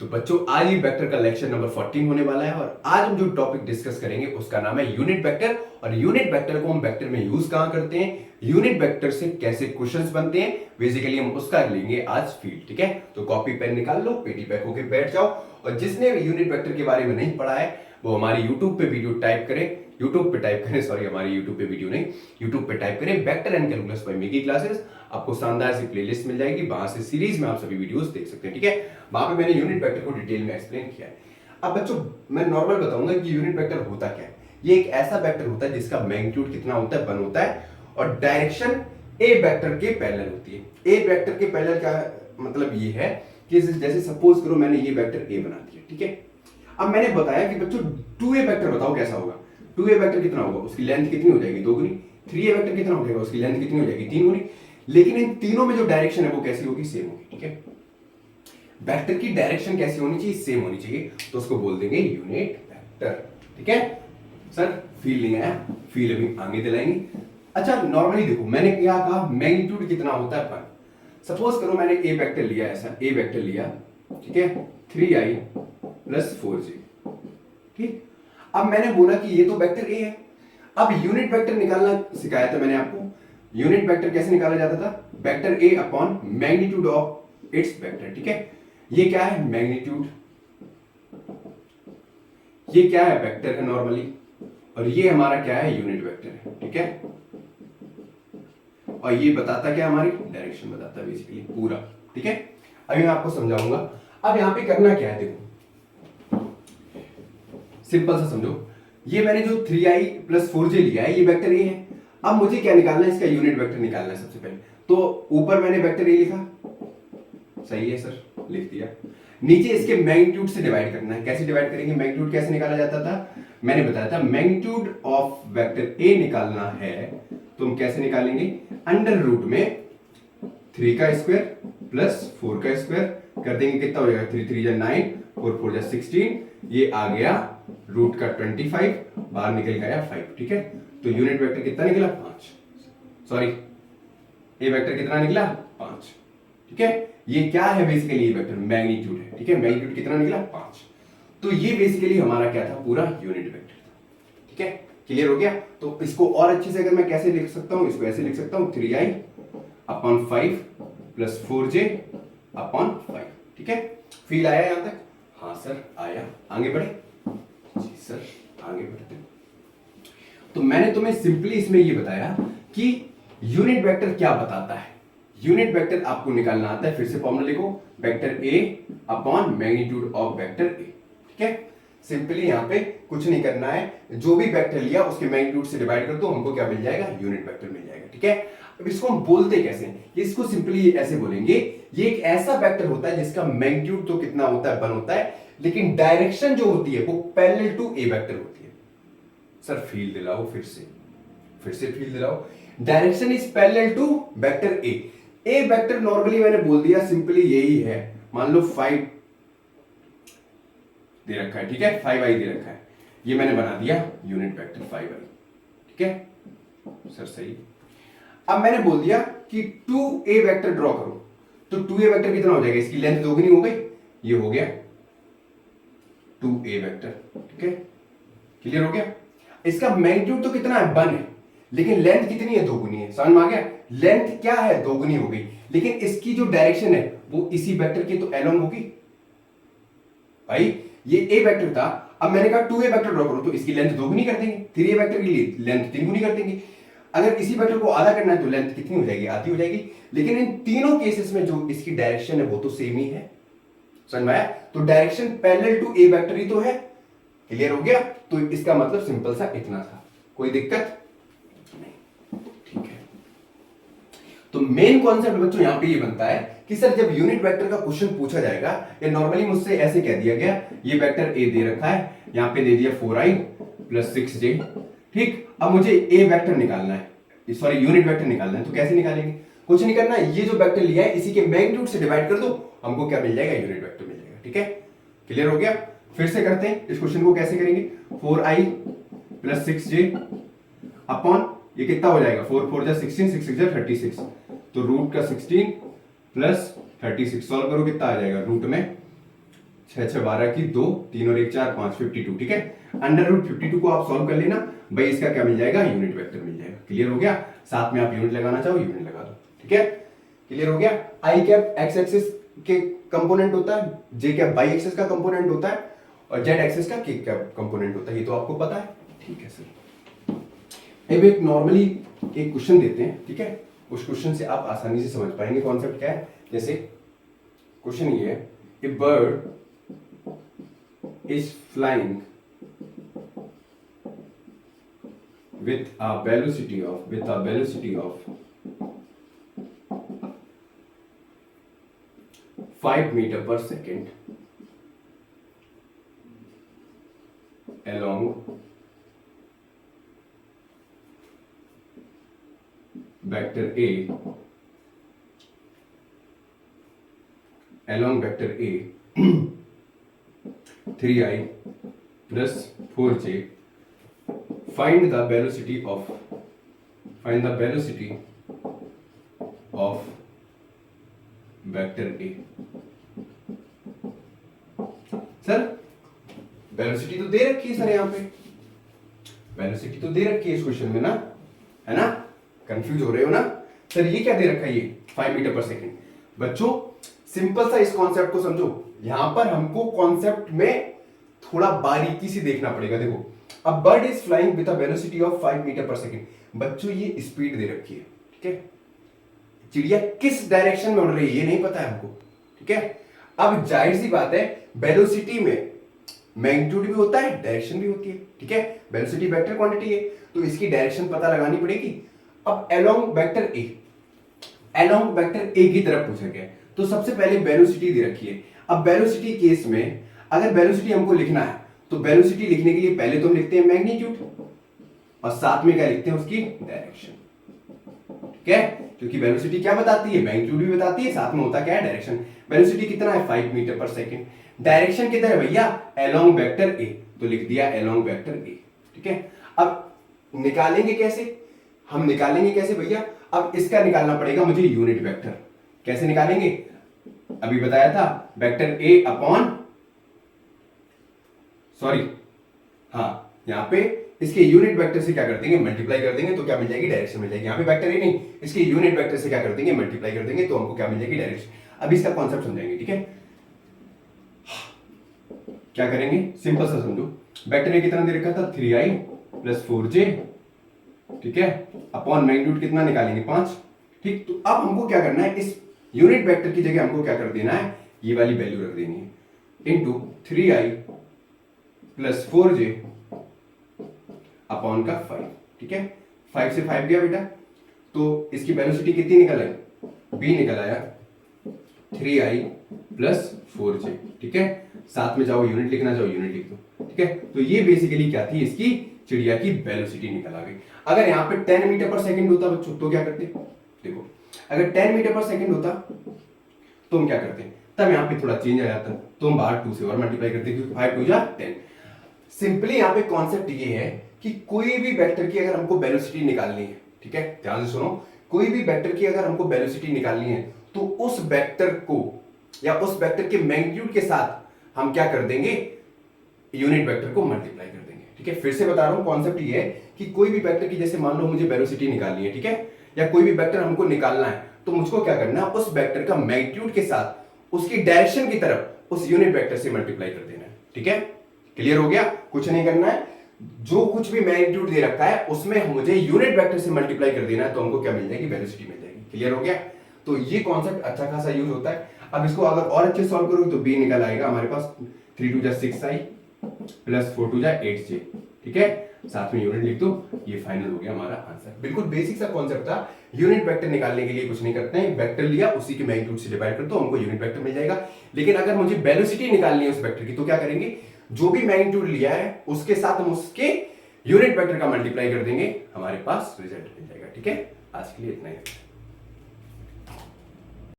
तो बच्चों आज ये वेक्टर का लेक्चर नंबर 14 होने वाला है और आज हम जो टॉपिक डिस्कस करेंगे उसका नाम है यूनिट वेक्टर। और यूनिट वेक्टर को हम वेक्टर में यूज कहां करते हैं, यूनिट वेक्टर से कैसे क्वेश्चंस बनते हैं, बेसिकली हम उसका लेंगे आज फील्ड। ठीक है, तो कॉपी पेन निकाल लो, पेटी पैक होके बैठ जाओ। और जिसने यूनिट वेक्टर के बारे में नहीं पढ़ा है वो हमारी यूट्यूब पे वीडियो टाइप करें, यूट्यूब पे टाइप करें, सॉरी हमारी यूट्यूब पे वीडियो नहीं, यूट्यूब पे टाइप करें vector and calculus by Mickey classes. आपको शानदार सी प्लेलिस्ट मिल जाएगी, वहां से सीरीज में आप सभी वीडियोस देख सकते हैं। ठीक है, वहां पे मैंने यूनिट वेक्टर को डिटेल में एक्सप्लेन किया है। अब बच्चों मैं नॉर्मल बताऊंगा कि यूनिट वेक्टर होता क्या है। ये एक ऐसा वेक्टर होता है जिसका मैग्नीट्यूड कितना होता है, 1 होता है और डायरेक्शन ए वेक्टर के पैरेलल होती है। ए वेक्टर के पैरेलल का मतलब ये है कि जैसे सपोज करो मैंने ये वेक्टर ए बना दिया। ठीक है, अब मैंने बताया कि बच्चों 2a वेक्टर बताओ कैसा होगा। 2a वेक्टर कितना होगा, उसकी लेंथ कितनी हो जाएगी, 2 गुनी। 3a वेक्टर कितना हो जाएगा, उसकी लेंथ कितनी हो जाएगी, 3 गुनी। लेकिन इन तीनों में जो डायरेक्शन है वो कैसी होगी, सेम होगी। ठीक है, वेक्टर की डायरेक्शन कैसी होनी चाहिए, सेम होनी चाहिए, तो उसको बोल देंगे यूनिट वेक्टर। ठीक है सर, फील नहीं आया, फील अभी आगे दिलाएंगे। अच्छा नॉर्मली देखो मैंने क्या कहा, मैग्नीट्यूड कितना होता है 1। सपोज करो मैंने ए वेक्टर लिया, ऐसा ए वेक्टर लिया, ठीक है, 3i + 4j। ठीक, अब मैंने बोला कि ये तो वेक्टर ए है। अब यूनिट वेक्टर निकालना सिखाया था मैंने आपको। यूनिट वेक्टर कैसे निकाला जाता था, vector A upon magnitude of its vector. ठीक है, ये क्या है, मैग्नीट्यूड, ये क्या है, वेक्टर है नॉर्मली, और ये हमारा क्या है, यूनिट वेक्टर है। ठीक है, और ये बताता क्या, हमारी डायरेक्शन बताता है बेसिकली पूरा। ठीक है, अभी मैं आपको समझाऊंगा। अब यहां पे करना क्या है, देखो सिंपल सा समझो। ये मैंने जो 3i + 4j लिया है ये वेक्टर ए है। अब मुझे क्या निकालना है, इसका यूनिट वेक्टर निकालना है सबसे पहले। तो ऊपर मैंने वेक्टर ए लिखा, सही है सर, लिख दिया। नीचे इसके मैग्नीट्यूड से डिवाइड करना है। कैसे डिवाइड करेंगे, मैग्नीट्यूड कैसे निकाला जाता था, मैंने बताया था मैग्नीट्यूड ऑफ वेक्टर ए निकालना है तो हम कैसे निकालेंगे, अंडर रूट में 3 का स्क्वायर प्लस 4 का स्क्वायर कर देंगे, कितना हो जाएगा, 3 3 जा 9, 4 4 जा 16, ये आ गया रूट का 25, बाहर निकल गया 5। ठीक है, तो यूनिट वेक्टर कितना निकला, 5। सॉरी, ए वेक्टर कितना निकला, 5। ठीक है, ये क्या है बेसिकली, ये वेक्टर मैग्नीट्यूड है। ठीक है, मैग्नीट्यूड कितना निकला, 5। तो ये बेसिकली हमारा क्या था, पूरा यूनिट वेक्टर था। ठीक है, क्लियर हो गया। तो इसको और अच्छे से अगर मैं कैसे लिख सकता हूं, इसको ऐसे लिख सकता हूं, 3i अपॉन 5 + 4j अपॉन 5। ठीक है, फील आया यहां तक, हाँ सर आया, आगे बढ़े, जी सर आगे बढ़ते हैं। तो मैंने तुम्हें सिंपली इसमें ये बताया कि यूनिट वेक्टर क्या बताता है। यूनिट वेक्टर आपको निकालना आता है, फिर से फॉर्मूला लिखो, vector A upon magnitude of vector A. ठीक है, सिंपली यहां पे कुछ नहीं करना है, जो भी वेक्टर लिया उसके मैग्नीट्यूड से डिवाइड कर दो, हमको क्या मिल जाएगा, यूनिट वेक्टर मिल जाएगा। ठीक है, अब इसको हम बोलते कैसे हैं, इसको सिंपली ऐसे बोलेंगे, ये एक ऐसा वेक्टर होता है जिसका मैग्नीट्यूड तो कितना होता है, 1 होता है, लेकिन डायरेक्शन जो होती है वो पैरेलल टू ए वेक्टर होती है। सर फील दिलाओ, फिर से फील दिलाओ, direction is parallel to vector a. A vector normally मैंने बोल दिया सिंपली यही है, मान लो 5 दे रखा है। ठीक है, 5i दे रखा है, ये मैंने बना दिया यूनिट वेक्टर 5i। ठीक है सर, सही। अब मैंने बोल दिया कि 2a वेक्टर ड्रॉ करो, तो 2a वेक्टर कितना हो जाएगा, इसकी लेंथ 2 गुनी हो गई, ये हो गया 2a वेक्टर। ठीक है, क्लियर हो गया। इसका मैग्नीट्यूड तो कितना है, 1 है, लेकिन लेंथ कितनी है, 2 गुनी है। समझ में आ गया, लेंथ क्या है, 2 गुनी हो गई, लेकिन इसकी जो डायरेक्शन है वो इसी वेक्टर की तो एलोंग होगी। भाई ये ए वेक्टर था, अब मैंने कहा 2a वेक्टर ड्रॉ करो, तो इसकी लेंथ 2 गुनी कर देंगे, 3a वेक्टर की लेंथ 3 गुनी कर देंगे। अगर इसी वेक्टर को आधा करना है तो लेंथ कितनी हो जाएगी, आधी हो जाएगी। लेकिन इन तीनों केसेस में जो इसकी डायरेक्शन है वो तो सेम ही है। समझ में आया, तो direction parallel to a vector ही तो है। क्लियर हो गया, तो इसका मतलब सिंपल सा इतना था, कोई दिक्कत नहीं। ठीक है, तो मेन कॉन्सेप्ट बच्चों यहां पे ये बनता है कि सर जब यूनिट वेक्टर का क्वेश्चन पूछा जाएगा, या नॉर्मली मुझसे ऐसे कह दिया गया, ये वेक्टर ए दे रखा है, यहां पे दे दिया 4i + 6j। ठीक, अब मुझे ए वेक्टर निकालना है, सॉरी यूनिट वेक्टर निकालना है, तो कैसे निकालेंगे, कुछ नहीं करना, ये जो वेक्टर लिया है इसी के मैग्नीट्यूड से डिवाइड कर दो, हमको क्या मिल जाएगा, यूनिट वेक्टर मिल जाएगा। ठीक है, क्लियर हो गया। फिर से करते हैं इस क्वेश्चन को, कैसे करेंगे, 4i + 6j अपॉन ये कितना हो जाएगा, 4 4 जा 16, 6 6 जा 36, तो रूट का 16 + 36 सॉल्व करो, कितना आ जाएगा, रूट में 6 6 12 की 2, 3 और 1 4 5, 52। ठीक है, अंडर रूट 52 को आप सॉल्व कर लेना भाई, इसका क्या मिल जाएगा, यूनिट वेक्टर मिल जाएगा। क्लियर हो गया, साथ में आप यूनिट लगाना चाहो यूनिट लगा दो। ठीक है, क्लियर हो गया। आई कैप एक्स एक्सिस के कंपोनेंट होता है, जे कैप वाई एक्सिस का कंपोनेंट होता है, और जेड एक्सिस का के कैप कंपोनेंट होता है, ये तो आपको पता है। ठीक है सर, अब एक नॉर्मली एक क्वेश्चन देते हैं, ठीक है, उस क्वेश्चन से आप आसानी से समझ पाएंगे कॉन्सेप्ट क्या है। जैसे क्वेश्चन ये है, a bird is flying with a velocity of 5 meter per second along vector A 3i plus 4j. Find the velocity of vector A. Sir velocity तो दे रखी है सर, यहाँ पे वेलोसिटी तो दे रखी है इस क्वेश्चन में ना, है ना, कंफ्यूज हो रहे हो ना सर, ये क्या दे रखा है, ये 5 मीटर पर सेकेंड। बच्चों सिंपल सा इस कॉन्सेप्ट को समझो, यहां पर हमको कॉन्सेप्ट में थोड़ा बारीकी से देखना पड़ेगा। देखो, A bird is flying with a velocity of 5 metre पर सेकेंड। बच्चों ये स्पीड दे रखी है, ठीक है, चिड़िया किस डायरेक्शन में उड़ रही है ये नहीं पता है हमको। ठीक है, अब जाहिर सी बात है वेलोसिटी में मैग्नीट्यूड भी होता है, डायरेक्शन भी होती है। ठीक है, वेलोसिटी वेक्टर क्वांटिटी है तो इसकी डायरेक्शन पता लगानी पड़ेगी। अब अलोंग वेक्टर ए की तरफ पूछा गया, तो सबसे पहले वेलोसिटी दे रखी है। अब वेलोसिटी केस में अगर वेलोसिटी हमको लिखना है तो वेलोसिटी लिखने के लिए पहले तो हम लिखते हैं मैग्नीट्यूड और साथ में क्या लिखते हैं, उसकी डायरेक्शन। ठीक है, क्योंकि वेलोसिटी क्या बताती है, मैग्नीट्यूड भी बताती है, साथ में होता क्या है, डायरेक्शन। वेलोसिटी कितना है, 5 मीटर पर सेकेंड। डायरेक्शन किधर है भैया, अलोंग वेक्टर ए, तो लिख दिया अलोंग वेक्टर ए। ठीक है, अब निकालेंगे कैसे, हम निकालेंगे कैसे भैया, अब इसका निकालना पड़ेगा मुझे यूनिट वेक्टर। कैसे निकालेंगे, अभी बताया था वेक्टर ए अपॉन, सॉरी हाँ, यहां पे इसके यूनिट वेक्टर से क्या कर देंगे, मल्टीप्लाई कर देंगे, तो क्या मिल जाएगी, डायरेक्शन मिल जाएगी। यहां पे वेक्टर ए नहीं, इसके यूनिट वेक्टर से क्या कर देंगे, मल्टीप्लाई कर देंगे, तो हमको क्या मिल जाएगी, डायरेक्शन। अब इसका कॉन्सेप्ट समझाएंगे। ठीक है, क्या करेंगे, सिंपल सा समझो, वेक्टर ए कितना दे रखा था, 3i प्लस 4j। ठीक है, अपॉन मैग्नीट्यूड कितना निकालेंगे, 5। ठीक, तो अब हमको क्या करना है, इस यूनिट वेक्टर की जगह हमको क्या कर देना है, ये वाली वैल्यू रख देनी है, into 3i plus 4j upon का 5। ठीक है, 5 से 5 गया बेटा, तो इसकी वेलोसिटी कितनी निकल आई, b निकल आया 3i प्लस 4j। ठीक है, साथ में जाओ यूनिट लिखना, जाओ यूनिट लिख दो। ठीक है, तो ये बेसिकली क्या थी, इसकी चिड़िया की वेलोसिटी निकल आ गई। अगर यहाँ पे 10 मीटर पर सेकंड होता बच्चों तो क्या करते, देखो अगर 10 मीटर पर सेकंड होता तो हम क्या करते, तब यहाँ पे थोड़ा चेंज आ जाता, तो हम बाहर 2 से और मल्टीप्लाई करते, क्योंकि 5 2 जा 10। सिंपली यहाँ पे कॉन्सेप्ट ये है कि कोई भी वेक्टर की अगर हमको वेलोसिटी निकालनी है, ठीक है, ध्यान से सुनो, कोई भी वेक्टर की अगर हमको वेलोसिटी निकालनी है तो उस वेक्टर को या उस वेक्टर के मैग्नीट्यूड के साथ हम क्या कर देंगे, यूनिट वेक्टर को मल्टीप्लाई कर देंगे। ठीक है, फिर से बता रहा हूं, कॉन्सेप्ट ये है कि कोई भी वेक्टर की, जैसे मान लो मुझे वेलोसिटी निकालनी है, ठीक है, या कोई भी वेक्टर हमको निकालना है, तो मुझको क्या करना है, उस वेक्टर का मैग्नीट्यूड के साथ उसकी डायरेक्शन की तरफ उस यूनिट वेक्टर से मल्टीप्लाई कर देना है। ठीक है, क्लियर हो गया, कुछ नहीं करना है, जो कुछ भी मैग्नीट्यूड दे रखा है उसमें मुझे यूनिट वेक्टर से मल्टीप्लाई कर देना है, तो हमको क्या मिल जाएगी, वेलोसिटी मिल जाएगी। क्लियर हो गया, तो ये कॉन्सेप्ट अच्छा खासा यूज होता है। अब इसको अगर और अच्छे सॉल्व करोगे तो b निकल आएगा हमारे पास 3 2 जा 6i प्लस 4 2 जा 8j। ठीक है, साथ में यूनिट लिख दो, ये फाइनल हो गया हमारा आंसर। बिल्कुल बेसिक सा कॉन्सेप्ट था। यूनिट वेक्टर निकालने के लिए कुछ नहीं करते हैं, वेक्टर लिया उसी के मैग्नीट्यूड से डिवाइड कर दो, हमको यूनिट वेक्टर मिल जाएगा। लेकिन अगर मुझे वेलोसिटी निकालनी है उस वेक्टर की, तो क्या करेंगे, जो भी मैग्नीट्यूड लिया है उसके साथ हम उसके यूनिट वेक्टर का मल्टीप्लाई कर देंगे, हमारे पास रिजल्ट मिल जाएगा। ठीक है, आज के लिए इतना ही।